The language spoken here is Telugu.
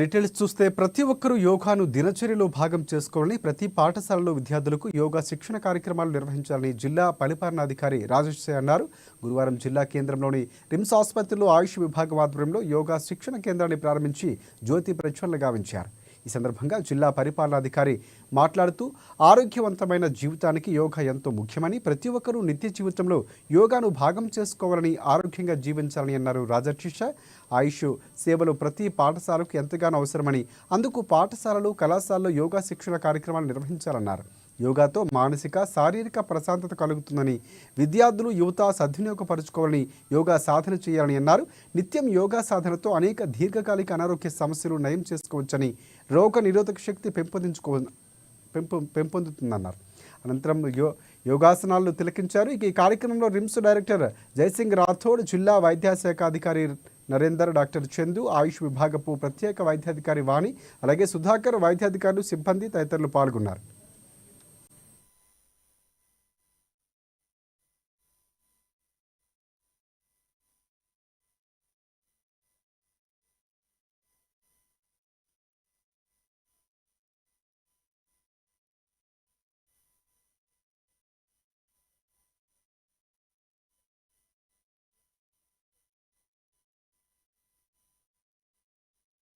డీటెయిల్స్ చూస్తే ప్రతి ఒక్కరూ యోగాను దినచర్యలో భాగం చేసుకోవాలని ప్రతి పాఠశాలలో విద్యార్థులకు యోగా శిక్షణ కార్యక్రమాలు నిర్వహించాలని జిల్లా పరిపాలనాధికారి రాజేష్ అన్నారు. గురువారం జిల్లా కేంద్రంలోని రిమ్స్ ఆసుపత్రిలో ఆయుష్ విభాగం ఆధ్వర్యంలో యోగా శిక్షణ కేంద్రాన్ని ప్రారంభించి జ్యోతి ప్రజ్వలన గావించారు. ఈ సందర్భంగా జిల్లా పరిపాలనాధికారి మాట్లాడుతూ ఆరోగ్యవంతమైన జీవితానికి యోగా ఎంతో ముఖ్యమని, ప్రతి ఒక్కరూ నిత్య జీవితంలో యోగాను భాగం చేసుకోవాలని, ఆరోగ్యంగా జీవించాలని అన్నారు. రాజర్షిష ఆయుష్ సేవలు ప్రతి పాఠశాలకు ఎంతగానో అవసరమని, అందుకు పాఠశాలలు కళాశాలలో యోగా శిక్షణ కార్యక్రమాలు నిర్వహించాలన్నారు. యోగాతో మానసిక శారీరక ప్రశాంతత కలుగుతుందని, విద్యార్థులు యువత సద్వినియోగపరుచుకోవాలని, యోగా సాధన చేయాలని అన్నారు. నిత్యం యోగా సాధనతో అనేక దీర్ఘకాలిక అనారోగ్య సమస్యలు నయం చేసుకోవచ్చని, రోగ నిరోధక శక్తి పెంపొందుతుందన్నారు. అనంతరం యోగాసనాలను తిలకించారు. ఈ కార్యక్రమంలో రిమ్స్ డైరెక్టర్ జయసింగ్ రాథోడ్, జిల్లా వైద్యశాఖ అధికారి నరేందర్, డాక్టర్ చందు, ఆయుష్ విభాగపు ప్రత్యేక వైద్యాధికారి వాణి, అలాగే సుధాకర్, వైద్యాధికారులు, సిబ్బంది తదితరులు పాల్గొన్నారు.